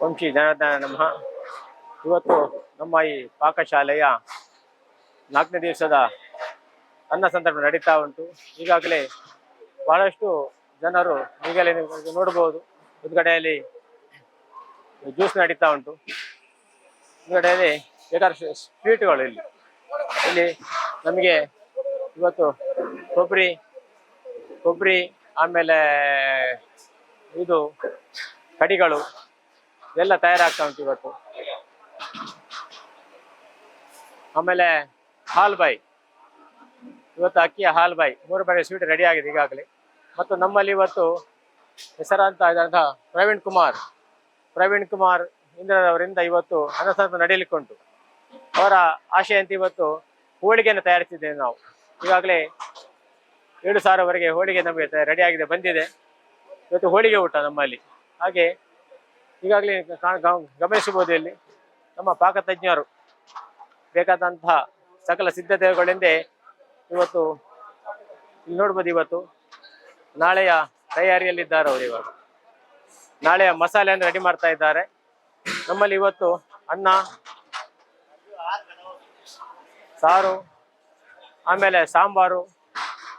ಓಂ ಶ್ರೀ ಜನಾರ್ದನ ನಮಃ. ಇವತ್ತು ನಮ್ಮ ಈ ಪಾಕಶಾಲೆಯ 4ನೇ ದಿವಸದ ಅನ್ನ ಸಂದರ್ಭ ನಡೀತಾ ಉಂಟು. ಈಗಾಗಲೇ ಬಹಳಷ್ಟು ಜನರು ಈಗಲೇ ನೀವು ನೋಡಬಹುದು. ಒಂದು ಕಡೆಯಲ್ಲಿ ಜ್ಯೂಸ್ ನಡೀತಾ ಉಂಟು, ಒಂದು ಕಡೆಯಲ್ಲಿ ಬೇಕಾದಷ್ಟು ಸ್ವೀಟ್ಗಳು. ಇಲ್ಲಿ ನಮಗೆ ಇವತ್ತು ಕೊಬ್ಬರಿ ಆಮೇಲೆ ಇದು ಕಡಿಗಳು ಎಲ್ಲ ತಯಾರಾಗ್ತಾ ಉಂಟು ಇವತ್ತು. ಆಮೇಲೆ ಹಾಲ್ ಬಾಯಿ, ಇವತ್ತು ಅಕ್ಕಿಯ ಹಾಲ್ ಬಾಯಿ 3 ಬಗೆಯ ಸ್ವೀಟ್ ರೆಡಿ ಆಗಿದೆ ಈಗಾಗಲೇ. ಮತ್ತು ನಮ್ಮಲ್ಲಿ ಇವತ್ತು ಹೆಸರಾಂತ ಇದ್ದಂತಹ ಪ್ರವೀಣ್ ಕುಮಾರ್ ಇಂದ್ರರವರಿಂದ ಇವತ್ತು ಅನ್ನಸಂತರ್ಪಣೆ ನಡೆಯಲಿಕ್ಕೆ ಉಂಟು. ಅವರ ಆಶೆಯಂತೆ ಇವತ್ತು ಹೋಳಿಗೆಯನ್ನು ತಯಾರಿಸಿದ್ದೇವೆ ನಾವು. ಈಗಾಗಲೇ 7,000ವರೆಗೆ ಹೋಳಿಗೆ ನಮಗೆ ರೆಡಿ ಆಗಿದೆ, ಬಂದಿದೆ. ಇವತ್ತು ಹೋಳಿಗೆ ಊಟ ನಮ್ಮಲ್ಲಿ. ಹಾಗೆ ಈಗಾಗಲೇ ಗಮನಿಸಬಹುದು, ಇಲ್ಲಿ ನಮ್ಮ ಪಾಕತಜ್ಞರು ಬೇಕಾದಂತಹ ಸಕಲ ಸಿದ್ಧತೆಗಳಿಂದ ಇವತ್ತು ಇಲ್ಲಿ ನೋಡ್ಬೋದು. ಇವತ್ತು ನಾಳೆಯ ತಯಾರಿಯಲ್ಲಿದ್ದಾರೆ ಅವರು. ಇವಾಗ ನಾಳೆಯ ಮಸಾಲೆಯನ್ನು ರೆಡಿ ಮಾಡ್ತಾ ಇದ್ದಾರೆ. ನಮ್ಮಲ್ಲಿ ಇವತ್ತು ಅನ್ನ, ಸಾರು ಆಮೇಲೆ ಸಾಂಬಾರು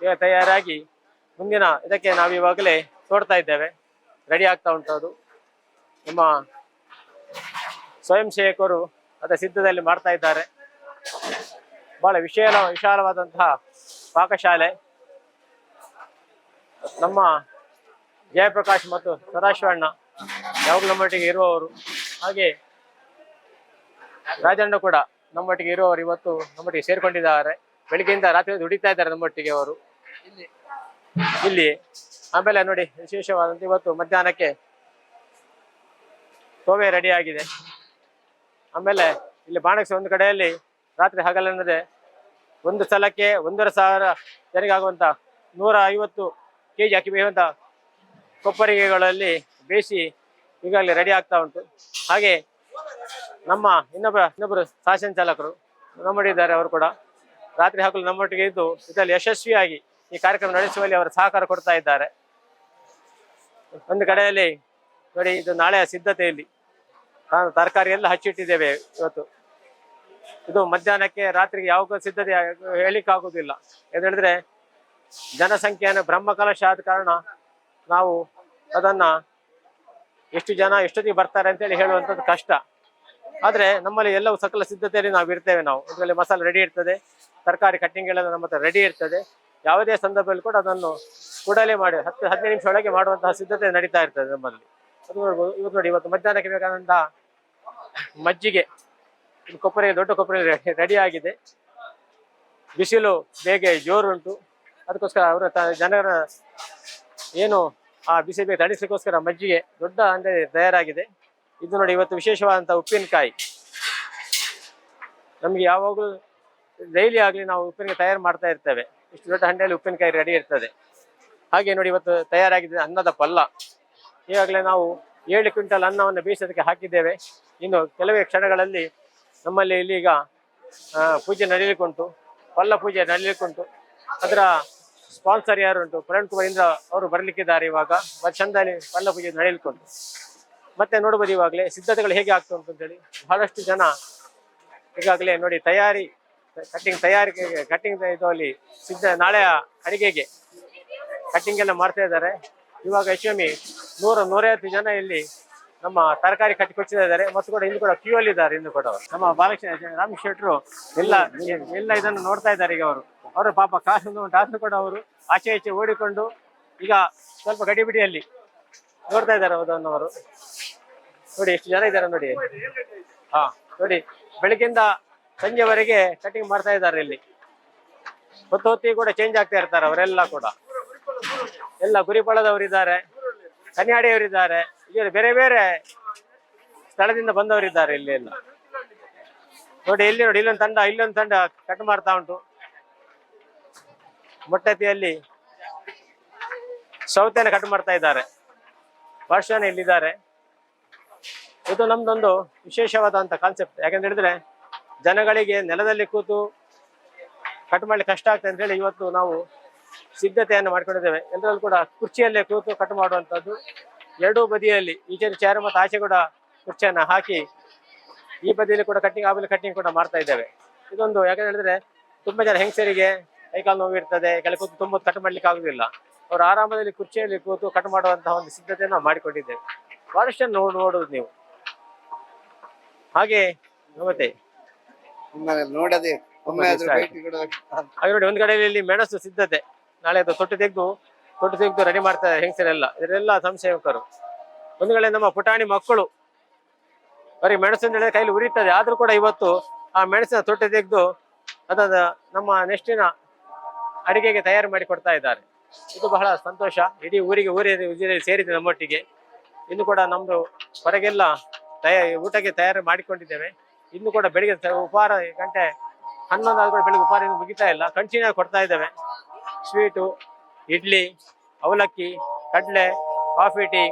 ಈಗ ತಯಾರಾಗಿ ಮುಂದಿನ ಇದಕ್ಕೆ ನಾವು ಇವಾಗಲೇ ತೋಡ್ತಾ ಇದ್ದೇವೆ, ರೆಡಿ ಆಗ್ತಾ ಉಂಟು. ಅದು ನಮ್ಮ ಸ್ವಯಂ ಸೇವಕರು ಅದರ ಸಿದ್ಧದಲ್ಲಿ ಮಾಡ್ತಾ ಇದ್ದಾರೆ. ಬಹಳ ವಿಶಾಲವಾದಂತಹ ಪಾಕಶಾಲೆ. ನಮ್ಮ ಜಯಪ್ರಕಾಶ್ ಮತ್ತು ಸದಾಶಿವಣ್ಣ ಯಾವಾಗಲೂ ನಮ್ಮೊಟ್ಟಿಗೆ ಇರುವವರು, ಹಾಗೆ ರಾಜಣ್ಣ ಕೂಡ ನಮ್ಮೊಟ್ಟಿಗೆ ಇರುವವರು ಇವತ್ತು ನಮ್ಮೊಟ್ಟಿಗೆ ಸೇರ್ಕೊಂಡಿದ್ದಾರೆ. ಬೆಳಿಗ್ಗೆಯಿಂದ ರಾತ್ರಿ ದುಡಿತಾ ಇದ್ದಾರೆ ನಮ್ಮೊಟ್ಟಿಗೆ ಅವರು ಇಲ್ಲಿ. ಆಮೇಲೆ ನೋಡಿ, ವಿಶೇಷವಾದಂತ ಇವತ್ತು ಮಧ್ಯಾಹ್ನಕ್ಕೆ ತೋವೆ ರೆಡಿ ಆಗಿದೆ. ಆಮೇಲೆ ಇಲ್ಲಿ ಬಾಣಕ್ಸಿ ಒಂದು ಕಡೆಯಲ್ಲಿ ರಾತ್ರಿ ಹಗಲೆನ್ನದೆ ಒಂದು ಸಲಕ್ಕೆ 1,500 ಜನರಿಗೆ ಆಗುವಂತ 150 kg ಅಕ್ಕಿ ಬೇಯುವಂತ ಕೊಪ್ಪರಿಗೆಗಳಲ್ಲಿ ಬೇಯಿಸಿ ಈಗಾಗಲೇ ರೆಡಿ ಆಗ್ತಾ ಉಂಟು. ಹಾಗೆ ನಮ್ಮ ಇನ್ನೊಬ್ಬರು ಶಾಸನ ಚಾಲಕರು ನಮ್ಮೊಟ್ಟಿದ್ದಾರೆ. ಅವರು ಕೂಡ ರಾತ್ರಿ ಹಗಲು ನಮ್ಮೊಟ್ಟಿಗೆ ಇದ್ದು ಇದರಲ್ಲಿ ಯಶಸ್ವಿಯಾಗಿ ಈ ಕಾರ್ಯಕ್ರಮ ನಡೆಸುವಲ್ಲಿ ಅವರ ಸಹಕಾರ ಕೊಡ್ತಾ ಇದ್ದಾರೆ. ಒಂದು ಕಡೆಯಲ್ಲಿ ನೋಡಿ, ಇದು ನಾಳೆಯ ಸಿದ್ಧತೆಯಲ್ಲಿ ತರಕಾರಿ ಎಲ್ಲ ಹಚ್ಚಿಟ್ಟಿದ್ದೇವೆ ಇವತ್ತು. ಇದು ಮಧ್ಯಾಹ್ನಕ್ಕೆ ರಾತ್ರಿಗೆ ಯಾವ ಸಿದ್ಧತೆ ಹೇಳಿಕ್ಕಾಗುವುದಿಲ್ಲ. ಎಂದು ಹೇಳಿದ್ರೆ ಜನಸಂಖ್ಯೆಯನ್ನು ಬ್ರಹ್ಮಕಲಶ ಆದ ಕಾರಣ ನಾವು ಅದನ್ನ ಎಷ್ಟು ಜನ ಎಷ್ಟೊತ್ತಿಗೆ ಬರ್ತಾರೆ ಅಂತೇಳಿ ಹೇಳುವಂಥದ್ದು ಕಷ್ಟ. ಆದರೆ ನಮ್ಮಲ್ಲಿ ಎಲ್ಲವೂ ಸಕಲ ಸಿದ್ಧತೆಯಲ್ಲಿ ನಾವು ಇರ್ತೇವೆ. ನಾವು ಇದರಲ್ಲಿ ಮಸಾಲೆ ರೆಡಿ ಇರ್ತದೆ, ತರಕಾರಿ ಕಟ್ಟಿಂಗ್ ಎಲ್ಲ ನಮ್ಮ ಹತ್ರ ರೆಡಿ ಇರ್ತದೆ. ಯಾವುದೇ ಸಂದರ್ಭದಲ್ಲಿ ಕೂಡ ಅದನ್ನು ಕೂಡಲೇ ಮಾಡಿ 10-15 ನಿಮಿಷ ಒಳಗೆ ಮಾಡುವಂತಹ ಸಿದ್ಧತೆ ನಡೀತಾ ಇರ್ತದೆ ನಮ್ಮಲ್ಲಿ. ಅದು ನೋಡ್ಬೋದು. ಇವತ್ತು ನೋಡಿ, ಇವತ್ತು ಮಧ್ಯಾಹ್ನಕ್ಕೆ ಬೇಕಾದಂತಹ ಮಜ್ಜಿಗೆ ಕೊಬ್ಬರಿ, ದೊಡ್ಡ ಕೊಬ್ಬರಿ ರೆಡಿ ಆಗಿದೆ. ಬಿಸಿಲು ಬೇಗ ಜೋರುಂಟು, ಅದಕ್ಕೋಸ್ಕರ ಅವರ ಜನರ ಏನು ಆ ಬಿಸಿ ಬೇಗ ತಣಿಸ್ಲಿಕ್ಕೋಸ್ಕರ ಮಜ್ಜಿಗೆ ದೊಡ್ಡ ಅಂದ್ರೆ ತಯಾರಾಗಿದೆ. ಇದು ನೋಡಿ, ಇವತ್ತು ವಿಶೇಷವಾದಂಥ ಉಪ್ಪಿನಕಾಯಿ. ನಮ್ಗೆ ಯಾವಾಗಲೂ ಡೈಲಿ ಆಗಲಿ ನಾವು ಉಪ್ಪಿನಕಾಯಿ ತಯಾರು ಮಾಡ್ತಾ ಇರ್ತೇವೆ. ಇಷ್ಟು ದೊಡ್ಡ ಹಂಡೆಯಲ್ಲಿ ಉಪ್ಪಿನಕಾಯಿ ರೆಡಿ ಇರ್ತದೆ. ಹಾಗೆ ನೋಡಿ, ಇವತ್ತು ತಯಾರಾಗಿದೆ ಅನ್ನದ ಪಲ್ಲ. ಈಗಾಗಲೇ ನಾವು 7 ಕ್ವಿಂಟಲ್ ಅನ್ನವನ್ನು ಬೇಯಿಸೋದಕ್ಕೆ ಹಾಕಿದ್ದೇವೆ. ಇನ್ನು ಕೆಲವೇ ಕ್ಷಣಗಳಲ್ಲಿ ನಮ್ಮಲ್ಲಿ ಇಲ್ಲಿಗ ಪೂಜೆ ನಡೀಲಿಕ್ಕುಂಟು, ಪಲ್ಲ ಪೂಜೆ ನಡೀಲಿಕ್ಕುಂಟು. ಅದರ ಸ್ಪಾನ್ಸರ್ ಯಾರುಂಟು, ಪ್ರವೀಣ್ ಕುಮಾರ್ ಇಂದ್ರ ಅವರು ಬರ್ಲಿಕ್ಕಿದ್ದಾರೆ. ಇವಾಗ ಚಂದಲ್ಲಿ ಪಲ್ಲ ಪೂಜೆ ನಡೀಲಿಕ್ಕುಂಟು. ಮತ್ತೆ ನೋಡ್ಬೋದು ಇವಾಗಲೇ ಸಿದ್ಧತೆಗಳು ಹೇಗೆ ಆಗ್ತಾ ಉಂಟು ಅಂತೇಳಿ. ಬಹಳಷ್ಟು ಜನ ಈಗಾಗಲೇ ನೋಡಿ ಕಟ್ಟಿಂಗ್ ಇದರಲ್ಲಿ ನಾಳೆಯ ಅಡಿಗೆಗೆ ಕಟ್ಟಿಂಗ್ ಎಲ್ಲ ಮಾಡ್ತಾ ಇದ್ದಾರೆ. ಇವಾಗ ಹೆಚ್ಚು 100-150 ಜನ ಇಲ್ಲಿ ನಮ್ಮ ತರಕಾರಿ ಕಟ್ಟಿ ಕೊಡ್ತಾ ಇದ್ದಾರೆ. ಮತ್ತು ಕೂಡ ಇನ್ನು ಕೂಡ ಕ್ಯೂ ಅಲ್ಲಿ ಇದ್ದಾರೆ. ಇನ್ನು ಕೂಡ ನಮ್ಮ ರಾಮ್ ಶೆಟ್ರು ಎಲ್ಲ ಇದನ್ನು ನೋಡ್ತಾ ಇದ್ದಾರೆ. ಈಗ ಅವರು ಪಾಪ ಕಾಸು ಕೂಡ ಅವರು ಆಚೆ ಓಡಿಕೊಂಡು ಈಗ ಸ್ವಲ್ಪ ಗಡಿಬಿಡಿಯಲ್ಲಿ ನೋಡ್ತಾ ಇದ್ದಾರೆ ಅದನ್ನು. ಅವರು ನೋಡಿ ಎಷ್ಟು ಜನ ಇದ್ದಾರೆ ನೋಡಿ. ನೋಡಿ, ಬೆಳಗ್ಗಿಂದ ಸಂಜೆವರೆಗೆ ಕಟಿಂಗ್ ಮಾಡ್ತಾ ಇದ್ದಾರೆ. ಇಲ್ಲಿ ಹೊತ್ತಿಗೆ ಕೂಡ ಚೇಂಜ್ ಆಗ್ತಾ ಇರ್ತಾರೆ ಅವರೆಲ್ಲ ಕೂಡ. ಎಲ್ಲ ಗುರಿಪಾಳದವರಿದ್ದಾರೆ, ಕನ್ಯಾಡಿಯವರಿದ್ದಾರೆ, ಈಗ ಬೇರೆ ಬೇರೆ ಸ್ಥಳದಿಂದ ಬಂದವರಿದ್ದಾರೆ ಇಲ್ಲಿ ಎಲ್ಲ. ನೋಡಿ, ನೋಡಿ, ಇಲ್ಲೊಂದು ತಂಡ ಕಟ್ ಮಾಡ್ತಾ ಉಂಟು. ಮೊಟ್ಟೆತಿಯಲ್ಲಿ ಸೌತೆಯನ್ನು ಕಟ್ ಮಾಡ್ತಾ ಇದ್ದಾರೆ. ವರ್ಷನೇ ಇಲ್ಲಿದ್ದಾರೆ. ಇದು ನಮ್ದೊಂದು ವಿಶೇಷವಾದಂತ ಕಾನ್ಸೆಪ್ಟ್. ಯಾಕಂತ ಹೇಳಿದ್ರೆ ಜನಗಳಿಗೆ ನೆಲದಲ್ಲಿ ಕೂತು ಕಟ್ ಮಾಡ್ಲಿಕ್ಕೆ ಕಷ್ಟ ಆಗ್ತದೆ ಅಂತ ಹೇಳಿ ಇವತ್ತು ನಾವು ಸಿದ್ಧತೆಯನ್ನು ಮಾಡ್ಕೊಂಡಿದ್ದೇವೆ. ಎಲ್ಲರಲ್ಲೂ ಕೂಡ ಕುರ್ಚಿಯಲ್ಲೇ ಕೂತು ಕಟ್ ಮಾಡುವಂಥದ್ದು. ಎರಡೂ ಬದಿಯಲ್ಲಿ ಈಚೆ ಚೇರ್ ಮತ್ತು ಆಚೆ ಕೂಡ ಕುರ್ಚಿಯನ್ನ ಹಾಕಿ ಈ ಬದಿಯಲ್ಲಿ ಕೂಡ ಕಟ್ಟಿಂಗ್ ಆ ಬದಿಯಲ್ಲಿ ಕಟ್ಟಿಂಗ್ ಕೂಡ ಮಾಡ್ತಾ ಇದ್ದೇವೆ. ಇದೊಂದು ಯಾಕಂತ ಹೇಳಿದ್ರೆ ತುಂಬಾ ಜನ ಹೆಂಗಸರಿಗೆ ಕೈಕಾಲು ನೋವು ಇರ್ತದೆ, ಕೆಳ ಕೂತು ತುಂಬ ಕಟ್ ಮಾಡ್ಲಿಕ್ಕೆ ಆಗುದಿಲ್ಲ. ಅವರು ಆರಾಮದಲ್ಲಿ ಕುರ್ಚಿಯಲ್ಲಿ ಕೂತು ಕಟ್ ಮಾಡುವಂತಹ ಒಂದು ಸಿದ್ಧತೆಯನ್ನು ನಾವು ಮಾಡಿಕೊಂಡಿದ್ದೇವೆ. ಬಹಳಷ್ಟು ನೋಡುವುದು ನೀವು. ಹಾಗೆ ಮತ್ತೆ ನೋಡದೆ ಹಾಗೆ ನೋಡಿ, ಒಂದು ಕಡೆಯಲ್ಲಿ ಮೆಣಸು ಸಿದ್ಧತೆ, ನಾಳೆ ಅದು ತೊಟ್ಟು ತೆಗೆದು ರೆಡಿ ಮಾಡ್ತಾರೆ ಹೆಂಗಸರೆಲ್ಲ. ಇದರೆಲ್ಲ ಸಂಸೇವಕರು. ಒಂದು ಕಡೆ ನಮ್ಮ ಪುಟಾಣಿ ಮಕ್ಕಳು ಬರೀ ಮೆಣಸು ಅಂತ ಹೇಳಿದ್ರೆ ಕೈಲಿ ಉರಿತದೆ, ಆದ್ರೂ ಕೂಡ ಇವತ್ತು ಆ ಮೆಣಸಿನ ತೊಟ್ಟೆ ತೆಗೆದು ಅದನ್ನ ನಮ್ಮ ನೆಕ್ಸ್ಟಿನ ಅಡಿಗೆಗೆ ತಯಾರು ಮಾಡಿ ಕೊಡ್ತಾ ಇದ್ದಾರೆ. ಇದು ಬಹಳ ಸಂತೋಷ. ಇಡೀ ಊರಿಗೆ ಸೇರಿದೆ ನಮ್ಮೊಟ್ಟಿಗೆ. ಇನ್ನು ಕೂಡ ನಮ್ದು ಹೊರಗೆಲ್ಲ ಊಟಕ್ಕೆ ತಯಾರು ಮಾಡಿಕೊಂಡಿದ್ದೇವೆ. ಇನ್ನು ಕೂಡ ಬೆಳಿಗ್ಗೆ ಉಪಹಾರ ಗಂಟೆ 11 ಆದ್ರೂ ಕೂಡ ಬೆಳಿಗ್ಗೆ ಉಪಹಾರ ಮುಗಿತಾ ಇಲ್ಲ, ಕಂಟಿನ್ಯೂ ಕೊಡ್ತಾ ಇದ್ದೇವೆ. ಸ್ವೀಟು, ಇಡ್ಲಿ, ಅವಲಕ್ಕಿ, ಕಡಲೆ, ಕಾಫಿ, ಟೀ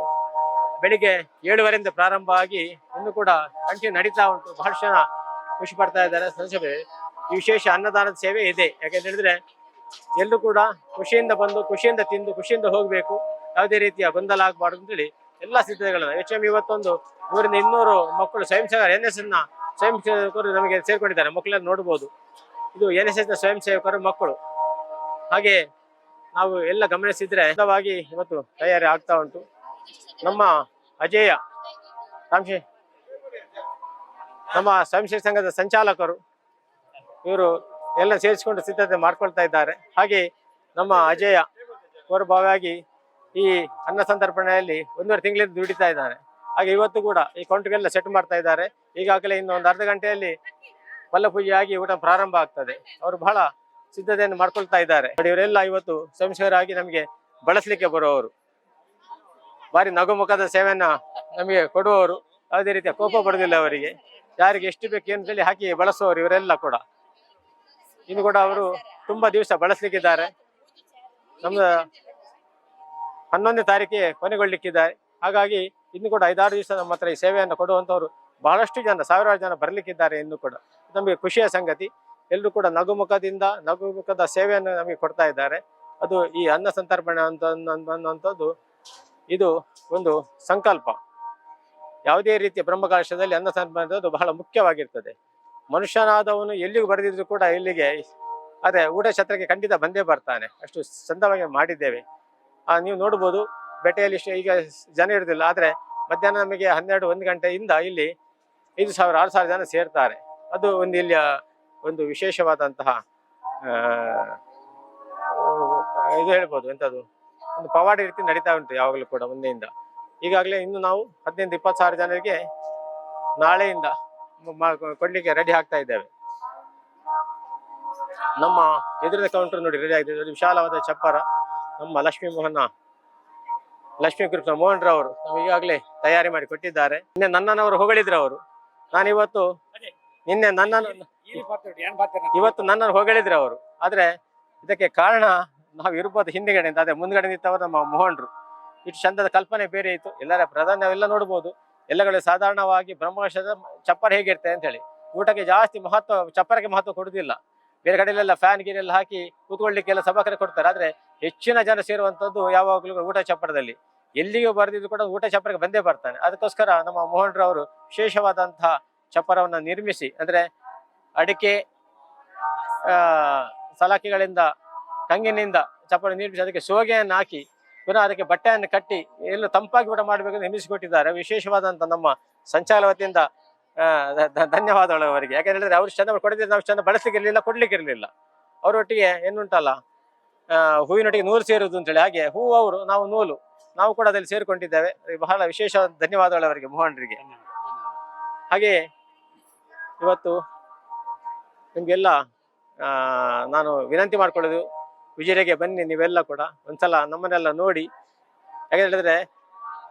ಬೆಳಿಗ್ಗೆ 7:30 ಪ್ರಾರಂಭ ಆಗಿ ಇನ್ನು ಕೂಡ ಕಂಟಿನ್ಯೂ ನಡೀತಾ ಉಂಟು. ಬಹಳಷ್ಟು ಜನ ಖುಷಿ ಪಡ್ತಾ ಇದ್ದಾರೆ. ಈ ವಿಶೇಷ ಅನ್ನದಾನದ ಸೇವೆ ಇದೆ. ಯಾಕಂತ ಹೇಳಿದ್ರೆ ಎಲ್ಲರೂ ಕೂಡ ಖುಷಿಯಿಂದ ಬಂದು ಖುಷಿಯಿಂದ ತಿಂದು ಖುಷಿಯಿಂದ ಹೋಗ್ಬೇಕು, ಯಾವುದೇ ರೀತಿಯ ಗೊಂದಲ ಆಗ್ಬಾರ್ದು ಅಂತೇಳಿ ಎಲ್ಲ ಸಿದ್ಧತೆಗಳನ್ನ HM ಇವತ್ತೊಂದು 100-200 ಮಕ್ಕಳು ಸ್ವಯಂ ಸೇವಕರು ನಮಗೆ ಸೇರ್ಕೊಂಡಿದ್ದಾರೆ. ಮಕ್ಕಳನ್ನು ನೋಡ್ಬೋದು. ಇದು NSS ನ ಸ್ವಯಂ ಸೇವಕರು ಮಕ್ಕಳು. ಹಾಗೆ ನಾವು ಎಲ್ಲ ಗಮನಿಸಿದ್ರೆ ಇವತ್ತು ತಯಾರಿ ಆಗ್ತಾ ಉಂಟು. ನಮ್ಮ ಅಜೇಯ ನಮ್ಮ ಸ್ವಯಂ ಸೇವಕ ಸಂಘದ ಸಂಚಾಲಕರು ಇವರು ಎಲ್ಲ ಸೇರಿಸಿಕೊಂಡು ಸಿದ್ಧತೆ ಮಾಡ್ಕೊಳ್ತಾ ಇದ್ದಾರೆ. ಹಾಗೆ ನಮ್ಮ ಅಜೇಯ ಪೂರ್ವಭಾವಿಯಾಗಿ ಈ ಅನ್ನ ಸಂತರ್ಪಣೆಯಲ್ಲಿ 1.5 ತಿಂಗಳಿಂದ ದುಡಿತಾ ಇದ್ದಾರೆ. ಹಾಗೆ ಇವತ್ತು ಕೂಡ ಈ ಕೌಂಟ್ಗೆಲ್ಲ ಸೆಟ್ ಮಾಡ್ತಾ ಇದ್ದಾರೆ. ಈಗಾಗಲೇ ಇನ್ನು ಒಂದು ಅರ್ಧ ಗಂಟೆಯಲ್ಲಿ ಮಲ್ಲಪೂಜೆ ಆಗಿ ಊಟ ಪ್ರಾರಂಭ ಆಗ್ತದೆ. ಅವರು ಬಹಳ ಸಿದ್ಧತೆಯನ್ನು ಮಾಡ್ಕೊಳ್ತಾ ಇದ್ದಾರೆ. ಇವರೆಲ್ಲ ಇವತ್ತು ಸಂಶಯರಾಗಿ ನಮಗೆ ಬಳಸಲಿಕ್ಕೆ ಬರುವವರು, ಬಾರಿ ನಗುಮುಖದ ಸೇವೆಯನ್ನ ನಮಗೆ ಕೊಡುವವರು, ಯಾವುದೇ ರೀತಿಯ ಕೋಪ ಪಡುವುದಿಲ್ಲ ಅವರಿಗೆ. ಯಾರಿಗೆ ಎಷ್ಟು ಬೇಕು ಅಂತೇಳಿ ಹಾಕಿ ಬಳಸುವವರು ಇವರೆಲ್ಲ ಕೂಡ. ಇನ್ನು ಕೂಡ ಅವರು ತುಂಬಾ ದಿವಸ ಬಳಸಲಿಕ್ಕಿದ್ದಾರೆ. ನಮ್ಮ 11ನೇ ತಾರೀಕಿಗೆ ಕೊನೆಗೊಳ್ಳಿಕ್ಕಿದ್ದಾರೆ. ಹಾಗಾಗಿ ಇನ್ನು ಕೂಡ 5-6 ದಿವಸ ನಮ್ಮ ಹತ್ರ ಈ ಸೇವೆಯನ್ನು ಕೊಡುವಂತವರು ಬಹಳಷ್ಟು ಜನ, ಸಾವಿರಾರು ಜನ ಬರಲಿಕ್ಕಿದ್ದಾರೆ. ಇನ್ನು ಕೂಡ ನಮಗೆ ಖುಷಿಯ ಸಂಗತಿ. ಎಲ್ಲರೂ ಕೂಡ ನಗುಮುಖದ ಸೇವೆಯನ್ನು ನಮಗೆ ಕೊಡ್ತಾ ಇದ್ದಾರೆ. ಅದು ಈ ಅನ್ನ ಸಂತರ್ಪಣೆ ಅನ್ನುವಂಥದ್ದು ಇದು ಒಂದು ಸಂಕಲ್ಪ. ಯಾವುದೇ ರೀತಿಯ ಬ್ರಹ್ಮಕಲಶದಲ್ಲಿ ಅನ್ನ ಸಂತರ್ಪಣೆ ಅದು ಬಹಳ ಮುಖ್ಯವಾಗಿರ್ತದೆ. ಮನುಷ್ಯನಾದವನು ಎಲ್ಲಿಗೂ ಬರೆದಿದ್ರು ಕೂಡ ಇಲ್ಲಿಗೆ ಅದೇ ಊಟ ಛತ್ರಕ್ಕೆ ಖಂಡಿತ ಬಂದೇ ಬರ್ತಾನೆ. ಅಷ್ಟು ಚಂದವಾಗಿ ಮಾಡಿದ್ದೇವೆ. ನೀವು ನೋಡ್ಬೋದು, ಬೆಟ್ಟೆಯಲ್ಲಿ ಈಗ ಜನ ಇರುವುದಿಲ್ಲ, ಆದ್ರೆ ಮಧ್ಯಾಹ್ನ ನಮಗೆ 12-1 ಗಂಟೆಯಿಂದ ಇಲ್ಲಿ 5,000-6,000 ಜನ ಸೇರ್ತಾರೆ. ಅದು ಒಂದು ಇಲ್ಲಿಯ ಒಂದು ವಿಶೇಷವಾದಂತಹ ಇದು ಹೇಳ್ಬೋದು. ಎಂಥದ್ದು ಒಂದು ಪವಾಡ ರೀತಿ ನಡೀತಾ ಉಂಟು ಯಾವಾಗಲೂ ಕೂಡ ಮುಂದೆಯಿಂದ. ಈಗಾಗಲೇ ಇನ್ನು ನಾವು 15-20 ಸಾವಿರ ಜನರಿಗೆ ನಾಳೆಯಿಂದ ಕೊಡ್ಲಿಕ್ಕೆ ರೆಡಿ ಆಗ್ತಾ ಇದ್ದೇವೆ. ನಮ್ಮ ಎದುರಿನ ಕೌಂಟರ್ ನೋಡಿ ರೆಡಿ ಆಗಿದೆ. ವಿಶಾಲವಾದ ಚಪ್ಪರ. ನಮ್ಮ ಲಕ್ಷ್ಮೀ ಗ್ರೂಪ್ನ ಮೋಹನ್ ರವರು ನಮ್ಗೆ ಈಗಾಗಲೇ ತಯಾರಿ ಮಾಡಿ ಕೊಟ್ಟಿದ್ದಾರೆ. ನಿನ್ನೆ ನನ್ನನ್ನು ಹೊಗಳಿದ್ರು ಅವರು. ನಾನಿವತ್ತು ಇವತ್ತು ನನ್ನನ್ನು ಹೊಗಳಿದ್ರು ಅವರು. ಆದ್ರೆ ಇದಕ್ಕೆ ಕಾರಣ ನಾವು ಇರ್ಬೋದು ಹಿಂದೆಗಡೆ ಅಂತ, ಅದೇ ಮುಂದ್ಗಡೆ ನಿಂತವರು ನಮ್ಮ ಮೋಹನ್ರು. ಇಷ್ಟು ಚಂದದ ಕಲ್ಪನೆ ಬೇರೆ ಇತ್ತು. ಎಲ್ಲರ ನಾವೆಲ್ಲ ನೋಡ್ಬೋದು. ಎಲ್ಲ ಕಡೆ ಸಾಧಾರಣವಾಗಿ ಬ್ರಹ್ಮಕಲಶದ ಚಪ್ಪರ ಹೇಗಿರ್ತದೆ ಅಂತ ಹೇಳಿ ಊಟಕ್ಕೆ ಜಾಸ್ತಿ ಚಪ್ಪರಕ್ಕೆ ಮಹತ್ವ ಕೊಡುದಿಲ್ಲ. ಬೇರೆ ಕಡೆಯಲ್ಲೆಲ್ಲ ಫ್ಯಾನ್ ಗೀನ್ ಎಲ್ಲ ಹಾಕಿ ಕೂತ್ಕೊಳ್ಲಿಕ್ಕೆಲ್ಲ ಸಭಾಕರೆ ಕೊಡ್ತಾರೆ. ಆದ್ರೆ ಹೆಚ್ಚಿನ ಜನ ಸೇರುವಂತದ್ದು ಯಾವಾಗಲೂ ಊಟ ಚಪ್ಪರದಲ್ಲಿ. ಎಲ್ಲಿಗೂ ಬರೆದಿದ್ದು ಕೂಡ ಊಟ ಚಪ್ಪರಕ್ಕೆ ಬಂದೇ ಬರ್ತಾನೆ. ಅದಕ್ಕೋಸ್ಕರ ನಮ್ಮ ಮೋಹನ್ ರವರು ವಿಶೇಷವಾದಂತಹ ಚಪ್ಪರವನ್ನು ನಿರ್ಮಿಸಿ, ಅಂದ್ರೆ ಅಡಿಕೆ ಸಲಾಕೆಗಳಿಂದ ಕಂಗಿನಿಂದ ಚಪ್ಪರ ನಿರ್ಮಿಸಿ ಅದಕ್ಕೆ ಸೋಗೆಯನ್ನು ಹಾಕಿ ಪುನಃ ಅದಕ್ಕೆ ಬಟ್ಟೆಯನ್ನು ಕಟ್ಟಿ ಎಲ್ಲ ತಂಪಾಗಿ ಊಟ ಮಾಡಬೇಕಂತ ನಿರ್ಮಿಸಿಕೊಟ್ಟಿದ್ದಾರೆ. ವಿಶೇಷವಾದಂತ ನಮ್ಮ ಸಂಚಾಲ ವತಿಯಿಂದ ಧನ್ಯವಾದಗಳು ಅವರಿಗೆ. ಯಾಕಂತ ಹೇಳಿದ್ರೆ ಅವ್ರು ಚಂದ ಕೊಡದಿದ್ರೆ ನಾವು ಚಂದ ಬಳಸಲಿಕ್ಕೆ ಇರಲಿಲ್ಲ, ಕೊಡ್ಲಿಕ್ಕೆ ಇರಲಿಲ್ಲ. ಅವರೊಟ್ಟಿಗೆ ಏನುಂಟಲ್ಲ, ಹೂವಿನೊಟ್ಟಿಗೆ ನೂಲು ಸೇರುವುದು ಅಂತೇಳಿ, ಹಾಗೆ ಹೂವು ಅವರು, ನಾವು ನೂಲು, ನಾವು ಕೂಡ ಅದಲ್ಲಿ ಸೇರ್ಕೊಂಡಿದ್ದೇವೆ. ಬಹಳ ವಿಶೇಷ ಧನ್ಯವಾದಗಳು ಅವರಿಗೆ, ಮೋಹನ್ರಿಗೆ. ಹಾಗೆ ಇವತ್ತು ನಿಮ್ಗೆಲ್ಲ ನಾನು ವಿನಂತಿ ಮಾಡ್ಕೊಳ್ಳೋದು, ವಿಜಯಗೆ ಬನ್ನಿ ನೀವೆಲ್ಲ ಕೂಡ ಒಂದ್ಸಲ ನಮ್ಮನ್ನೆಲ್ಲ ನೋಡಿ. ಯಾಕಂತ ಹೇಳಿದ್ರೆ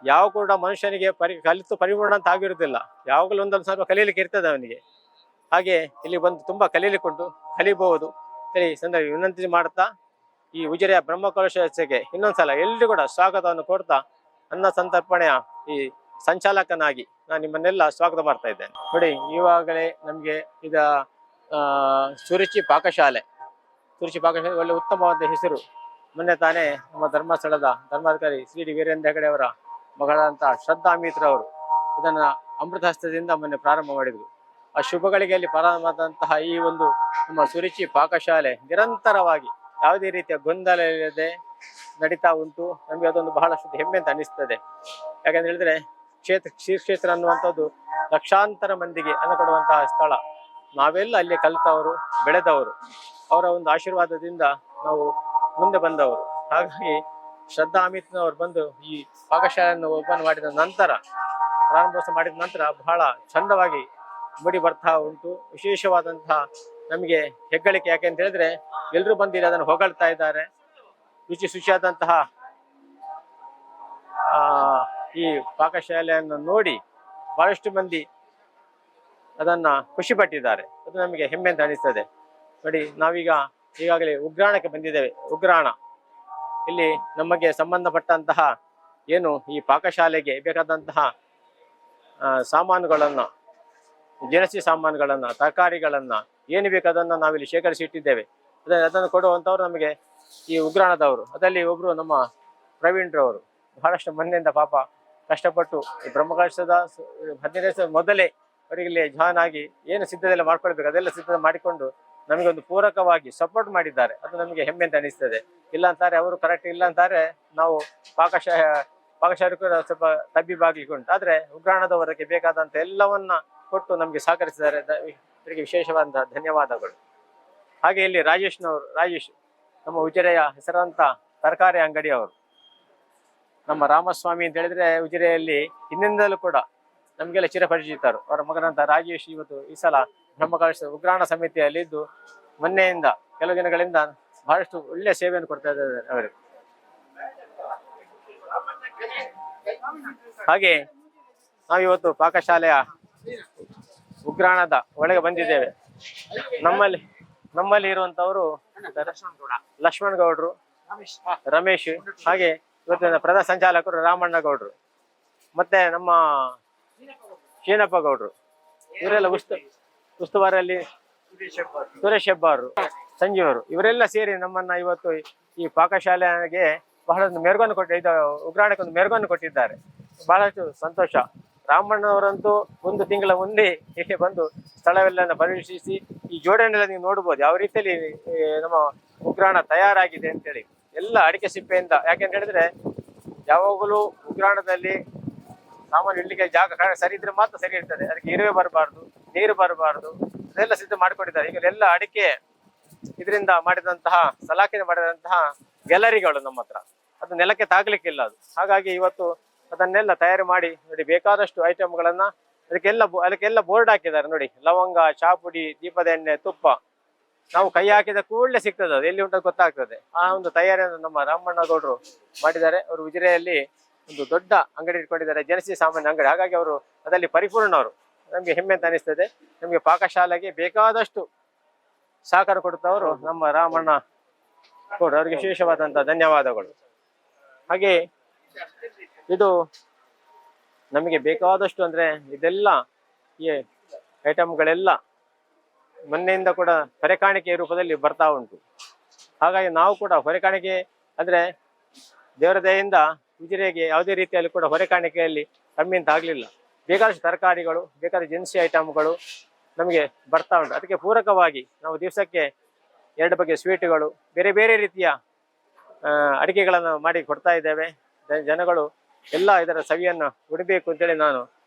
ಯಾವ ಕೂಡ ಮನುಷ್ಯನಿಗೆ ಕಲಿತು ಪರಿಪೂರ್ಣ ಅಂತ ಆಗಿರುವುದಿಲ್ಲ. ಯಾವಾಗಲೂ ಒಂದೊಂದು ಸ್ವಲ್ಪ ಕಲೀಲಿಕ್ಕೆ ಇರ್ತದೆ ಅವನಿಗೆ. ಹಾಗೆ ಇಲ್ಲಿ ಬಂದು ತುಂಬಾ ಕಲೀಲಿಕ್ಕುಂಟು, ಕಲಿಬಹುದು ಸರಿ ಸಂದರ್ಭ ವಿನಂತಿ ಮಾಡ್ತಾ ಈ ಉಜಿರೆಯ ಬ್ರಹ್ಮಕಲಶೋತ್ಸವಕ್ಕೆ ಇನ್ನೊಂದ್ಸಲ ಎಲ್ರಿಗೂ ಕೂಡ ಸ್ವಾಗತವನ್ನು ಕೊಡ್ತಾ ಅನ್ನ ಸಂತರ್ಪಣೆಯ ಈ ಸಂಚಾಲಕನಾಗಿ ನಾನು ನಿಮ್ಮನ್ನೆಲ್ಲ ಸ್ವಾಗತ ಮಾಡ್ತಾ ಇದ್ದೇನೆ. ನೋಡಿ, ಇವಾಗಲೇ ನಮ್ಗೆ ಇದ ಸುರುಚಿ ಪಾಕಶಾಲೆ ಒಳ್ಳೆ ಉತ್ತಮವಾದ ಹೆಸರು. ಮೊನ್ನೆ ತಾನೇ ನಮ್ಮ ಧರ್ಮಸ್ಥಳದ ಧರ್ಮಾಧಿಕಾರಿ ಶ್ರೀ ಡಿ ವೀರೇಂದ್ರ ಹೆಗಡೆ ಅವರ ಮಗಳಂತ ಶ್ರದ್ಧಾ ಅಮಿತ್ರ ಅವರು ಇದನ್ನ ಅಮೃತ ಹಸ್ತದಿಂದ ಮೊನ್ನೆ ಪ್ರಾರಂಭ ಮಾಡಿದ್ರು. ಆ ಶುಭಗಳಿಗೆಯಲ್ಲಿ ಪ್ರಾರಂಭವಾದಂತಹ ಈ ಒಂದು ನಮ್ಮ ಸುರುಚಿ ಪಾಕಶಾಲೆ ನಿರಂತರವಾಗಿ ಯಾವುದೇ ರೀತಿಯ ಗೊಂದಲ ಇಲ್ಲದೆ ನಡೀತಾ ಉಂಟು. ನಮಗೆ ಅದೊಂದು ಬಹಳಷ್ಟು ಹೆಮ್ಮೆ ಅಂತ ಅನಿಸ್ತದೆ. ಯಾಕಂತ ಹೇಳಿದ್ರೆ ಶ್ರೀ ಕ್ಷೇತ್ರ ಅನ್ನುವಂಥದ್ದು ಲಕ್ಷಾಂತರ ಮಂದಿಗೆ ಅನ್ನ ಕೊಡುವಂತಹ ಸ್ಥಳ. ನಾವೆಲ್ಲ ಅಲ್ಲಿ ಕಲಿತವರು, ಬೆಳೆದವರು, ಅವರ ಒಂದು ಆಶೀರ್ವಾದದಿಂದ ನಾವು ಮುಂದೆ ಬಂದವರು. ಹಾಗಾಗಿ ಶ್ರದ್ಧಾ ಅಮಿತ್ನವರು ಬಂದು ಈ ಪಾಕಶಾಲೆಯನ್ನು ಓಪನ್ ಮಾಡಿದ ನಂತರ, ಪ್ರಾರಂಭೋತ್ಸವ ಮಾಡಿದ ನಂತರ ಬಹಳ ಚಂದವಾಗಿ ಮೂಡಿ ಬರ್ತಾ ಉಂಟು. ವಿಶೇಷವಾದಂತಹ ನಮಗೆ ಹೆಗ್ಗಳಿಕೆ. ಯಾಕೆ ಅಂತ ಹೇಳಿದ್ರೆ ಎಲ್ಲರೂ ಬಂದಿರಿ ಅದನ್ನು ಹೊಗಳ್ತಾ ಇದ್ದಾರೆ. ಶುಚಿಯಾದಂತಹ ಈ ಪಾಕಶಾಲೆಯನ್ನು ನೋಡಿ ಬಹಳಷ್ಟು ಮಂದಿ ಅದನ್ನ ಖುಷಿ ಪಟ್ಟಿದ್ದಾರೆ. ಅದು ನಮಗೆ ಹೆಮ್ಮೆ ಅಂತ ಅನಿಸ್ತದೆ. ನೋಡಿ, ನಾವೀಗ ಈಗಾಗಲೇ ಉಗ್ರಾಣಕ್ಕೆ ಬಂದಿದ್ದೇವೆ. ಉಗ್ರಾಣ ಇಲ್ಲಿ ನಮಗೆ ಸಂಬಂಧಪಟ್ಟಂತಹ ಏನು ಈ ಪಾಕಶಾಲೆಗೆ ಬೇಕಾದಂತಹ ಸಾಮಾನುಗಳನ್ನ, ದಿನಸಿ ಸಾಮಾನುಗಳನ್ನ, ತರಕಾರಿಗಳನ್ನ ಏನು ಬೇಕು ಅದನ್ನ ನಾವಿಲ್ಲಿ ಶೇಖರಿಸಿ ಇಟ್ಟಿದ್ದೇವೆ. ಅದನ್ನು ಕೊಡುವಂಥವ್ರು ನಮಗೆ ಈ ಉಗ್ರಾಣದವರು. ಅದರಲ್ಲಿ ಒಬ್ರು ನಮ್ಮ ಪ್ರವೀಣ್ರವರು ಬಹಳಷ್ಟು ಮೊನ್ನೆಯಿಂದ ಪಾಪ ಕಷ್ಟಪಟ್ಟು ಈ ಬ್ರಹ್ಮಕಲಶದ 15 ದಿವಸ ಮೊದಲೇ ಅವರಿಗೆ ಜಾಯ್ನ್ ಆಗಿ ಏನು ಸಿದ್ಧತೆ ಎಲ್ಲ ಮಾಡ್ಕೊಳ್ಬೇಕು ಅದೆಲ್ಲ ಸಿದ್ಧತೆ ಮಾಡಿಕೊಂಡು ನಮಗೊಂದು ಪೂರಕವಾಗಿ ಸಪೋರ್ಟ್ ಮಾಡಿದ್ದಾರೆ. ಅದು ನಮಗೆ ಹೆಮ್ಮೆ ಅಂತ ಅನಿಸ್ತದೆ. ಇಲ್ಲ ಅಂತಾರೆ ಅವರು ಕರೆಕ್ಟ್ ಇಲ್ಲ ಅಂತಾರೆ, ನಾವು ಪಾಕಶಾಲೆ ಕೂಡ ಸ್ವಲ್ಪ ತಬ್ಬಿಬಾಗ್ಲಿಕ್ಕೆ ಉಂಟು. ಆದ್ರೆ ಉಗ್ರಾಣದವರಿಗೆ ಬೇಕಾದಂತ ಎಲ್ಲವನ್ನ ಕೊಟ್ಟು ನಮಗೆ ಸಹಕರಿಸಿದ್ದಾರೆ. ಇವರಿಗೆ ವಿಶೇಷವಾದ ಧನ್ಯವಾದಗಳು. ಹಾಗೆ ಇಲ್ಲಿ ರಾಜೇಶ್ ನಮ್ಮ ಉಜಿರೆಯ ಹೆಸರಾಂತ ತರಕಾರಿ ಅಂಗಡಿಯವರು. ನಮ್ಮ ರಾಮಸ್ವಾಮಿ ಅಂತ ಹೇಳಿದ್ರೆ ಉಜಿರೆಯಲ್ಲಿ ಹಿಂದಿಂದಲೂ ಕೂಡ ನಮಗೆಲ್ಲ ಚಿರಪರಿಚಿತರು. ಅವರ ಮಗನಂತ ರಾಜೇಶ್ ಇವತ್ತು ಈ ಸಲ ಬ್ರಹ್ಮಕಲಶ ಉಗ್ರಾಣ ಸಮಿತಿಯಲ್ಲಿ ಇದ್ದು ಮೊನ್ನೆಯಿಂದ ಕೆಲವು ದಿನಗಳಿಂದ ಬಹಳಷ್ಟು ಒಳ್ಳೆಯ ಸೇವೆಯನ್ನು ಕೊಡ್ತಾ ಇದ್ದಾರೆ ಅವರು. ಹಾಗೆ ನಾವಿವತ್ತು ಪಾಕಶಾಲೆಯ ಉಗ್ರಾಣದ ಒಳಗೆ ಬಂದಿದ್ದೇವೆ. ನಮ್ಮಲ್ಲಿ ಇರುವಂತವರು ಲಕ್ಷ್ಮಣ್ ಗೌಡ್ರು, ರಮೇಶ್, ಹಾಗೆ ಇವತ್ತಿನ ಪ್ರಧಾನ ಸಂಚಾಲಕರು ರಾಮಣ್ಣ ಗೌಡ್ರು, ಮತ್ತೆ ನಮ್ಮ ಶೀನಪ್ಪ ಗೌಡ್ರು, ಇವರೆಲ್ಲ ಉಸ್ತುವಾರಿಯಲ್ಲಿ ಸುರೇಶ್ ಹೆಬ್ಬಾರು, ಸಂಜೀವರು, ಇವರೆಲ್ಲ ಸೇರಿ ನಮ್ಮನ್ನ ಇವತ್ತು ಈ ಪಾಕಶಾಲೆಗೆ ಬಹಳಷ್ಟು ಮೆರುಗನ್ನು ಇದು ಉಗ್ರಾಣಕ್ಕೆ ಒಂದು ಮೆರುಗನ್ನು ಕೊಟ್ಟಿದ್ದಾರೆ. ಬಹಳಷ್ಟು ಸಂತೋಷ. ರಾಮಣ್ಣವರಂತೂ 1 ತಿಂಗಳ ಮುಂದೆ ಇಲ್ಲಿ ಬಂದು ಸ್ಥಳವೆಲ್ಲ ಪರಿಶೀಲಿಸಿ ಈ ಜೋಡಣೆಲ್ಲ ನೀವು ನೋಡ್ಬೋದು ಯಾವ ರೀತಿಯಲ್ಲಿ ನಮ್ಮ ಉಗ್ರಾಣ ತಯಾರಾಗಿದೆ ಅಂತೇಳಿ. ಎಲ್ಲ ಅಡಿಕೆ ಸಿಪ್ಪೆಯಿಂದ. ಯಾಕೆಂತ ಹೇಳಿದ್ರೆ ಯಾವಾಗಲೂ ಉಗ್ರಾಣದಲ್ಲಿ ಸಾಮಾನು ಇಡ್ಲಿಕ್ಕೆ ಜಾಗ ಸರಿ ಇದ್ರೆ ಮಾತ್ರ ಸರಿ ಇರ್ತದೆ. ಅದಕ್ಕೆ ಇರುವೆ ಬರಬಾರ್ದು, ನೀರು ಬರಬಾರ್ದು, ಅದೆಲ್ಲ ಸಿದ್ಧ ಮಾಡಿಕೊಂಡಿದ್ದಾರೆ. ಈಗ ಎಲ್ಲ ಅಡಿಕೆ ಇದರಿಂದ ಮಾಡಿದಂತಹ ಸಲಾಖೆಯಿಂದ ಮಾಡಿದಂತಹ ಗ್ಯಾಲರಿಗಳು ನಮ್ಮ ಹತ್ರ, ಅದು ನೆಲಕ್ಕೆ ತಾಗ್ಲಿಕ್ಕಿಲ್ಲ ಅದು. ಹಾಗಾಗಿ ಇವತ್ತು ಅದನ್ನೆಲ್ಲ ತಯಾರು ಮಾಡಿ ನೋಡಿ ಬೇಕಾದಷ್ಟು ಐಟಮ್ಗಳನ್ನ ಅದಕ್ಕೆಲ್ಲ ಬೋರ್ಡ್ ಹಾಕಿದ್ದಾರೆ ನೋಡಿ. ಲವಂಗ, ಚಾಪುಡಿ, ದೀಪದ ಎಣ್ಣೆ, ತುಪ್ಪ ನಾವು ಕೈ ಹಾಕಿದ ಕೂಡಲೇ ಸಿಗ್ತದೆ, ಅದು ಎಲ್ಲಿ ಉಂಟು ಗೊತ್ತಾಗ್ತದೆ. ಆ ಒಂದು ತಯಾರಿಯನ್ನು ನಮ್ಮ ರಾಮಣ್ಣ ಗೌಡರು ಮಾಡಿದ್ದಾರೆ. ಅವರು ಉಜಿರೆಯಲ್ಲಿ ಒಂದು ದೊಡ್ಡ ಅಂಗಡಿ ಇಟ್ಕೊಂಡಿದ್ದಾರೆ, ಜನಸಿ ಸಾಮಾನ್ಯ ಅಂಗಡಿ. ಹಾಗಾಗಿ ಅವರು ಅದರಲ್ಲಿ ಪರಿಪೂರ್ಣವರು. ನಮಗೆ ಹೆಮ್ಮೆ ಅಂತ ಅನಿಸ್ತದೆ. ನಮಗೆ ಪಾಕಶಾಲೆಗೆ ಬೇಕಾದಷ್ಟು ಸಹಕಾರ ಕೊಡುತ್ತವರು ನಮ್ಮ ರಾಮಣ್ಣ ಗೌಡ್ರು. ಅವರಿಗೆ ವಿಶೇಷವಾದಂತಹ ಧನ್ಯವಾದಗಳು. ಹಾಗೆ ಇದು ನಮಗೆ ಬೇಕಾದಷ್ಟು ಅಂದ್ರೆ ಇದೆಲ್ಲ ಈ ಐಟಮ್ಗಳೆಲ್ಲ ಮೊನ್ನೆಯಿಂದ ಕೂಡ ಹೊರೆಕಾಣಿಕೆ ರೂಪದಲ್ಲಿ ಬರ್ತಾ ಉಂಟು. ಹಾಗಾಗಿ ನಾವು ಕೂಡ ಹೊರೆಕಾಣಿಕೆ ಅಂದ್ರೆ ದೇವರ ದಯೆಯಿಂದ ಉಜಿರೆಗೆ ಯಾವುದೇ ರೀತಿಯಲ್ಲಿ ಕೂಡ ಹೊರೆಕಾಣಿಕೆಯಲ್ಲಿ ಕಮ್ಮಿ ಅಂತ ಆಗ್ಲಿಲ್ಲ. ಬೇಕಾದಷ್ಟು ತರಕಾರಿಗಳು, ಬೇಕಾದ ದಿನಸಿ ಐಟಮ್ಗಳು ನಮಗೆ ಬರ್ತಾ ಉಂಟು. ಅದಕ್ಕೆ ಪೂರಕವಾಗಿ ನಾವು ದಿವಸಕ್ಕೆ 2 ಬಗೆಯ ಸ್ವೀಟುಗಳು, ಬೇರೆ ಬೇರೆ ರೀತಿಯ ಅಡಿಗೆಗಳನ್ನು ಮಾಡಿ ಕೊಡ್ತಾ ಇದ್ದೇವೆ. ಜನಗಳು ಎಲ್ಲ ಇದರ ಸವಿಯನ್ನು ಉಡಬೇಕು ಅಂತೇಳಿ ನಾನು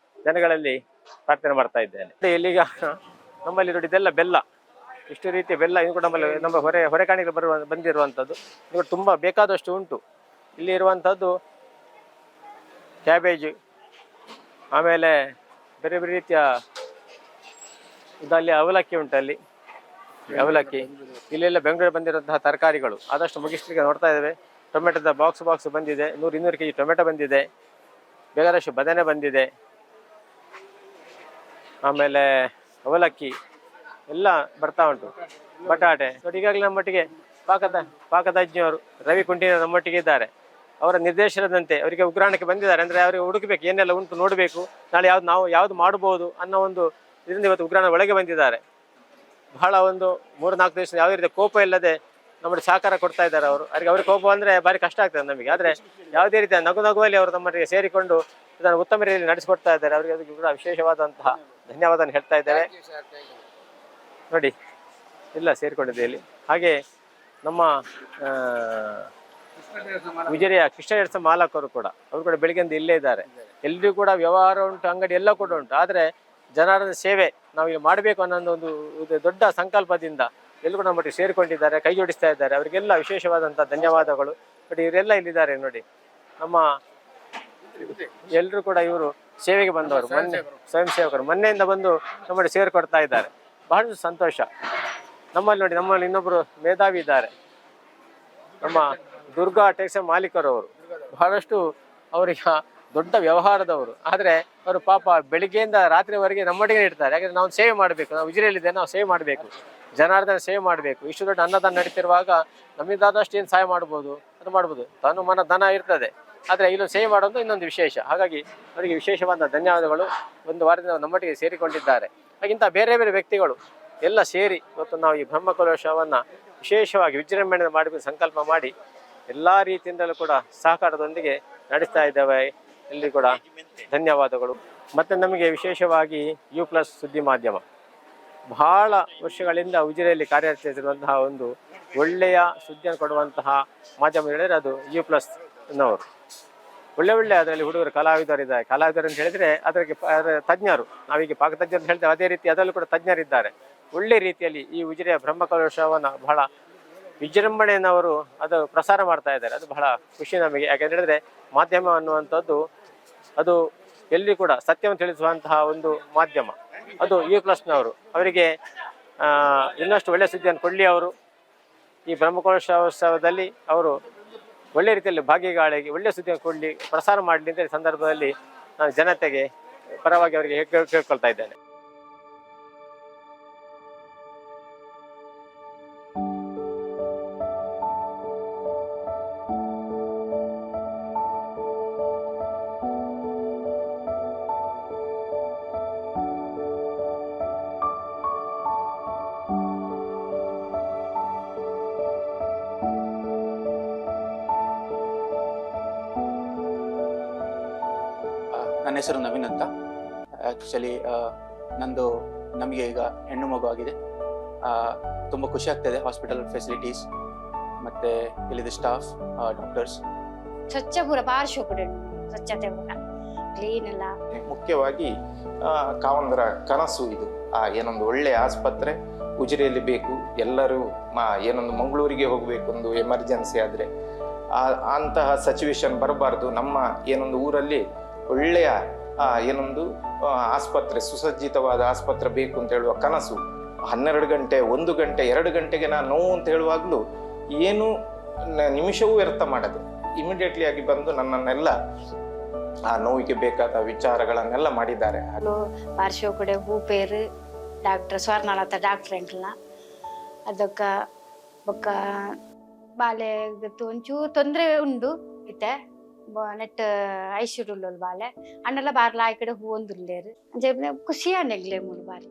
ಜನಗಳಲ್ಲಿ ಪ್ರಾರ್ಥನೆ ಮಾಡ್ತಾ ಇದ್ದೇನೆ. ಇಲ್ಲಿಗ ನಮ್ಮಲ್ಲಿ ನೋಡಿ ಇದೆಲ್ಲ ಬೆಲ್ಲ, ಇಷ್ಟು ರೀತಿಯ ಬೆಲ್ಲ ಇದು ಕೂಡ ನಮ್ಮಲ್ಲಿ ನಮ್ಮ ಹೊರೆಕಾಣಿಕೆ ಬಂದಿರುವಂಥದ್ದು. ಇದು ತುಂಬ ಬೇಕಾದಷ್ಟು ಉಂಟು. ಇಲ್ಲಿ ಇರುವಂಥದ್ದು ಕ್ಯಾಬೇಜ್, ಆಮೇಲೆ ಬೇರೆ ಬೇರೆ ರೀತಿಯ ಇಲ್ಲಿ ಅವಲಕ್ಕಿ ಉಂಟಲ್ಲಿ, ಅವಲಕ್ಕಿ. ಇಲ್ಲೆಲ್ಲ ಬೆಂಗಳೂರು ಬಂದಿರುವಂತಹ ತರಕಾರಿಗಳು ಆದಷ್ಟು ಮುಗಿಸ್ಲಿಕ್ಕೆ ನೋಡ್ತಾ ಇದ್ದೇವೆ. ಟೊಮೆಟೊದ ಬಾಕ್ಸ್ ಬಂದಿದೆ, 100-200 kg ಟೊಮೆಟೊ ಬಂದಿದೆ, ಬೇಕಾದಷ್ಟು ಬದನೆ ಬಂದಿದೆ, ಆಮೇಲೆ ಅವಲಕ್ಕಿ ಎಲ್ಲ ಬರ್ತಾ ಉಂಟು. ಬಟಾಟೆ ನೋಡಿ. ಈಗಾಗಲೇ ನಮ್ಮೊಟ್ಟಿಗೆ ಪಾಕದಜ್ಞರು ರವಿ ಕುಂಟಿನ ನಮ್ಮೊಟ್ಟಿಗೆ ಇದ್ದಾರೆ. ಅವರ ನಿರ್ದೇಶನದಂತೆ ಅವರಿಗೆ ಉಗ್ರಾಣಕ್ಕೆ ಬಂದಿದ್ದಾರೆ. ಅಂದರೆ ಅವರಿಗೆ ಹುಡುಕಬೇಕು ಏನೆಲ್ಲ ಉಂಟು ನೋಡಬೇಕು, ನಾಳೆ ನಾವು ಯಾವ್ದು ಮಾಡಬಹುದು ಅನ್ನೋ ಒಂದು ಇದರಿಂದ ಇವತ್ತು ಉಗ್ರಾಣ ಒಳಗೆ ಬಂದಿದ್ದಾರೆ. ಬಹಳ ಒಂದು 3-4 ದಿವಸ ಯಾವುದೇ ರೀತಿಯ ಕೋಪ ಇಲ್ಲದೆ ನಮಗೆ ಸಹಕಾರ ಕೊಡ್ತಾ ಇದ್ದಾರೆ ಅವರು. ಅವ್ರಿಗೆ ಕೋಪ ಅಂದರೆ ಭಾರಿ ಕಷ್ಟ ಆಗ್ತದೆ ನಮಗೆ. ಆದರೆ ಯಾವುದೇ ರೀತಿಯ ನಗುವಲ್ಲಿ ಅವರು ನಮ್ಮೊಟ್ಟಿಗೆ ಸೇರಿಕೊಂಡು ಇದನ್ನು ಉತ್ತಮ ರೀತಿಯಲ್ಲಿ ನಡೆಸಿಕೊಡ್ತಾ ಇದ್ದಾರೆ. ಅವರಿಗೆ ಅದಕ್ಕೆ ಕೂಡ ವಿಶೇಷವಾದಂತಹ ಧನ್ಯವಾದ ಹೇಳ್ತಾ ಇದ್ದೇವೆ. ನೋಡಿ ಎಲ್ಲ ಸೇರಿಕೊಂಡಿದೆ ಇಲ್ಲಿ. ಹಾಗೆ ನಮ್ಮ ಉಜಿರೆಯ ಕೃಷ್ಣ ಮಾಲಕರು ಕೂಡ ಅವರು ಕೂಡ ಬೆಳಿಗ್ಗೆಯಿಂದ ಇಲ್ಲೇ ಇದ್ದಾರೆ. ಎಲ್ರಿಗೂ ಕೂಡ ವ್ಯವಹಾರ ಉಂಟು, ಅಂಗಡಿ ಎಲ್ಲ ಕೂಡ ಉಂಟು. ಆದರೆ ಜನರ ಸೇವೆ ನಾವು ಇಲ್ಲಿ ಮಾಡಬೇಕು ಅನ್ನೋ ಒಂದು ದೊಡ್ಡ ಸಂಕಲ್ಪದಿಂದ ಎಲ್ಲರೂ ಕೂಡ ನಮ್ಮೊಟ್ಟಿಗೆ ಸೇರಿಕೊಂಡಿದ್ದಾರೆ, ಕೈ ಜೋಡಿಸ್ತಾ ಇದ್ದಾರೆ. ಅವರಿಗೆಲ್ಲ ವಿಶೇಷವಾದಂಥ ಧನ್ಯವಾದಗಳು. ಬಟ್ ಇವರೆಲ್ಲ ಇಲ್ಲಿದ್ದಾರೆ ನೋಡಿ, ನಮ್ಮ ಎಲ್ಲರೂ ಕೂಡ ಇವರು ಸೇವೆಗೆ ಬಂದವರು, ಮೊನ್ನೆ ಸ್ವಯಂ ಸೇವಕರು ಮೊನ್ನೆಯಿಂದ ಬಂದು ನಮ್ಮಲ್ಲಿ ಸೇರಿಕೊಡ್ತಾ ಇದ್ದಾರೆ. ಬಹಳ ಸಂತೋಷ. ನಮ್ಮಲ್ಲಿ ಇನ್ನೊಬ್ಬರು ಮೇಧಾವಿ ಇದ್ದಾರೆ, ನಮ್ಮ ದುರ್ಗಾ ಟೆಕ್ಸ್ಟೈಲ್ ಮಾಲೀಕರವರು. ಬಹಳಷ್ಟು ಅವರಿಗೆ ದೊಡ್ಡ ವ್ಯವಹಾರದವರು. ಆದರೆ ಅವರು ಪಾಪ ಬೆಳಿಗ್ಗೆಯಿಂದ ರಾತ್ರಿವರೆಗೆ ನಮ್ಮೊಟ್ಟಿಗೆ ಇರ್ತಾರೆ. ಯಾಕಂದರೆ ನಾವು ಸೇವೆ ಮಾಡಬೇಕು, ನಾವು ಉಜಿರೆಯಲ್ಲಿದ್ದೆ, ನಾವು ಸೇವೆ ಮಾಡಬೇಕು, ಜನಾರ್ದನ ಸೇವೆ ಮಾಡಬೇಕು. ಇಷ್ಟು ದೊಡ್ಡ ಅನ್ನದಾನ ನಡೀತಿರುವಾಗ ನಮ್ಮಿಂದಾದಷ್ಟು ಏನು ಸಹಾಯ ಮಾಡ್ಬೋದು ಅದು ಮಾಡ್ಬೋದು. ತನು ಮನ ಧನ ಇರ್ತದೆ, ಆದರೆ ಇಲ್ಲೊಂದು ಸೇವೆ ಮಾಡೋದು ಇನ್ನೊಂದು ವಿಶೇಷ. ಹಾಗಾಗಿ ಅವರಿಗೆ ವಿಶೇಷವಾದ ಧನ್ಯವಾದಗಳು. ಒಂದು ವಾರದಿಂದ ನಮ್ಮೊಟ್ಟಿಗೆ ಸೇರಿಕೊಂಡಿದ್ದಾರೆ. ಹಾಗಿಂತ ಬೇರೆ ಬೇರೆ ವ್ಯಕ್ತಿಗಳು ಎಲ್ಲ ಸೇರಿ ಇವತ್ತು ನಾವು ಈ ಬ್ರಹ್ಮಕಲಶವನ್ನು ವಿಶೇಷವಾಗಿ ವಿಜೃಂಭಣೆಯಿಂದ ಮಾಡಬೇಕು ಸಂಕಲ್ಪ ಮಾಡಿ ಎಲ್ಲ ರೀತಿಯಿಂದಲೂ ಕೂಡ ಸಹಕಾರದೊಂದಿಗೆ ನಡೆಸ್ತಾ ಇದ್ದೇವೆ. ಇಲ್ಲಿ ಕೂಡ ಧನ್ಯವಾದಗಳು. ಮತ್ತು ನಮಗೆ ವಿಶೇಷವಾಗಿ U+ ಸುದ್ದಿ ಮಾಧ್ಯಮ ಬಹಳ ವರ್ಷಗಳಿಂದ ಉಜಿರೆಯಲ್ಲಿ ಕಾರ್ಯನಿರ್ವಹಿಸಿರುವಂತಹ ಒಂದು ಒಳ್ಳೆಯ ಸುದ್ದಿಯನ್ನು ಕೊಡುವಂತಹ ಮಾಧ್ಯಮ ಹೇಳಿದರೆ ಅದು U+ ನವರು. ಒಳ್ಳೆ ಅದರಲ್ಲಿ ಹುಡುಗರು ಕಲಾವಿದರಿದ್ದಾರೆ. ಕಲಾವಿದರು ಅಂತ ಹೇಳಿದರೆ ಅದರ ತಜ್ಞರು, ನಾವೀಗ ಪಾಕತಜ್ಞರು ಅಂತ ಹೇಳ್ತೇವೆ, ಅದೇ ರೀತಿ ಅದರಲ್ಲೂ ಕೂಡ ತಜ್ಞರಿದ್ದಾರೆ. ಒಳ್ಳೆ ರೀತಿಯಲ್ಲಿ ಈ ಉಜಿರೆಯ ಬ್ರಹ್ಮಕಲಶವನ್ನು ಬಹಳ ವಿಜೃಂಭಣೆಯನ್ನು ಅವರು ಅದು ಪ್ರಸಾರ ಮಾಡ್ತಾ ಇದ್ದಾರೆ. ಅದು ಬಹಳ ಖುಷಿ ನಮಗೆ. ಯಾಕೆಂತ ಹೇಳಿದ್ರೆ ಮಾಧ್ಯಮ ಅನ್ನುವಂಥದ್ದು ಅದು ಎಲ್ಲಿ ಕೂಡ ಸತ್ಯವನ್ನು ತಿಳಿಸುವಂತಹ ಒಂದು ಮಾಧ್ಯಮ. ಅದು U+ ನವರು. ಅವರಿಗೆ ಇನ್ನಷ್ಟು ಒಳ್ಳೆಯ ಸುದ್ದಿಯನ್ನು ಕೊಡಲಿ. ಅವರು ಈ ಬ್ರಹ್ಮಕಲಶೋತ್ಸವದಲ್ಲಿ ಅವರು ಒಳ್ಳೆ ರೀತಿಯಲ್ಲಿ ಭಾಗಿಗಳಾಗಿ ಒಳ್ಳೆಯ ಸುದ್ದಿಯನ್ನು ಕೊಡಲಿ, ಪ್ರಸಾರ ಮಾಡಲಿ ಅಂತ ಈ ಸಂದರ್ಭದಲ್ಲಿ ನಾನು ಜನತೆಗೆ ಪರವಾಗಿ ಅವರಿಗೆ ಕೇಳ್ಕೊಳ್ತಾ ಇದ್ದೇನೆ. ನನ್ನ ಹೆಸರು ನವೀನ್ ಅಂತ. ಆ್ಯಕ್ಚುಲಿ ನಮಗೆ ಈಗ ಹೆಣ್ಣು ಮಗು ಆಗಿದೆ. ತುಂಬ ಖುಷಿ ಆಗ್ತಾಯಿದೆ. ಹಾಸ್ಪಿಟಲ್ ಫೆಸಿಲಿಟೀಸ್ ಮತ್ತು ಇಲ್ಲಿದ್ದ ಸ್ಟಾಫ್, ಡಾಕ್ಟರ್ಸ್ ಸ್ವಚ್ಛ ಪೂರ ಭಾರಿ ಶೋಕಡೆ ಸ್ವಚ್ಛತೆ ಪೂರ ಕ್ಲೀನ್ ಎಲ್ಲ. ಮುಖ್ಯವಾಗಿ ಕಾವಂದರ ಕನಸು ಇದು. ಏನೊಂದು ಒಳ್ಳೆಯ ಆಸ್ಪತ್ರೆ ಉಜಿರೆಯಲ್ಲಿ ಬೇಕು. ಎಲ್ಲರೂ ಏನೊಂದು ಮಂಗಳೂರಿಗೆ ಹೋಗಬೇಕು, ಒಂದು ಎಮರ್ಜೆನ್ಸಿ ಆದರೆ ಅಂತಹ ಸಿಚುವೇಶನ್ ಬರಬಾರ್ದು. ನಮ್ಮ ಏನೊಂದು ಊರಲ್ಲಿ ಒಳ್ಳೆಯ ಏನೊಂದು ಆಸ್ಪತ್ರೆ, ಸುಸಜ್ಜಿತವಾದ ಆಸ್ಪತ್ರೆ ಬೇಕು ಅಂತ ಹೇಳುವ ಕನಸು 12 ಗಂಟೆ 1 ಗಂಟೆ 2 ಗಂಟೆಗೆ ನಾನು ನೋವು ಅಂತ ಹೇಳುವಾಗಲೂ ಏನು ನಿಮಿಷವೂ ವ್ಯರ್ಥ ಮಾಡದೆ ಇಮಿಡಿಯೇಟ್ಲಿ ಆಗಿ ಬಂದು ನನ್ನನ್ನೆಲ್ಲ ಆ ನೋವಿಗೆ ಬೇಕಾದ ವಿಚಾರಗಳನ್ನೆಲ್ಲ ಮಾಡಿದ್ದಾರೆ. ಪಾರ್ಶ್ವ ಕಡೆ ಹೂ ಪೇರು ಡಾಕ್ಟರ್ ಸ್ವರ್ಣಲತಾ ಡಾಕ್ಟರ್ ಎಂಟ್ಲ ಅದಕ್ಕ ಬೊಕ್ಕ ಬಾಲೆ ಒಂಚೂರು ತೊಂದರೆ ಉಂಡು ಇತ್ತೆ ನೆಟ್ ಐಶ್ವರ್ಯ ಬಾಲೆ ಅಣ್ಣೆಲ್ಲ ಬಾರ್ಲ ಆ ಕಡೆ ಹೂ ಒಂದುಲ್ಲೇರು ಅಂಚೆ ಖುಷಿ ನೆಗ್ಲೆ ಮೂರು ಬಾರಿ.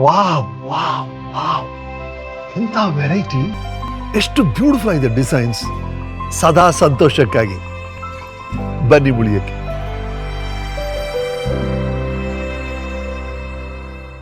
ವಾವ್ ವಾವ್ ವಾವ್, ಎಂಥ ವೆರೈಟಿ! ಎಷ್ಟು ಬ್ಯೂಟಿಫುಲ್ ಆಗಿದೆ ಡಿಸೈನ್ಸ್. ಸದಾ ಸಂತೋಷಕ್ಕಾಗಿ ಬನ್ನಿ ಉಳಿಯಕ್ಕೆ.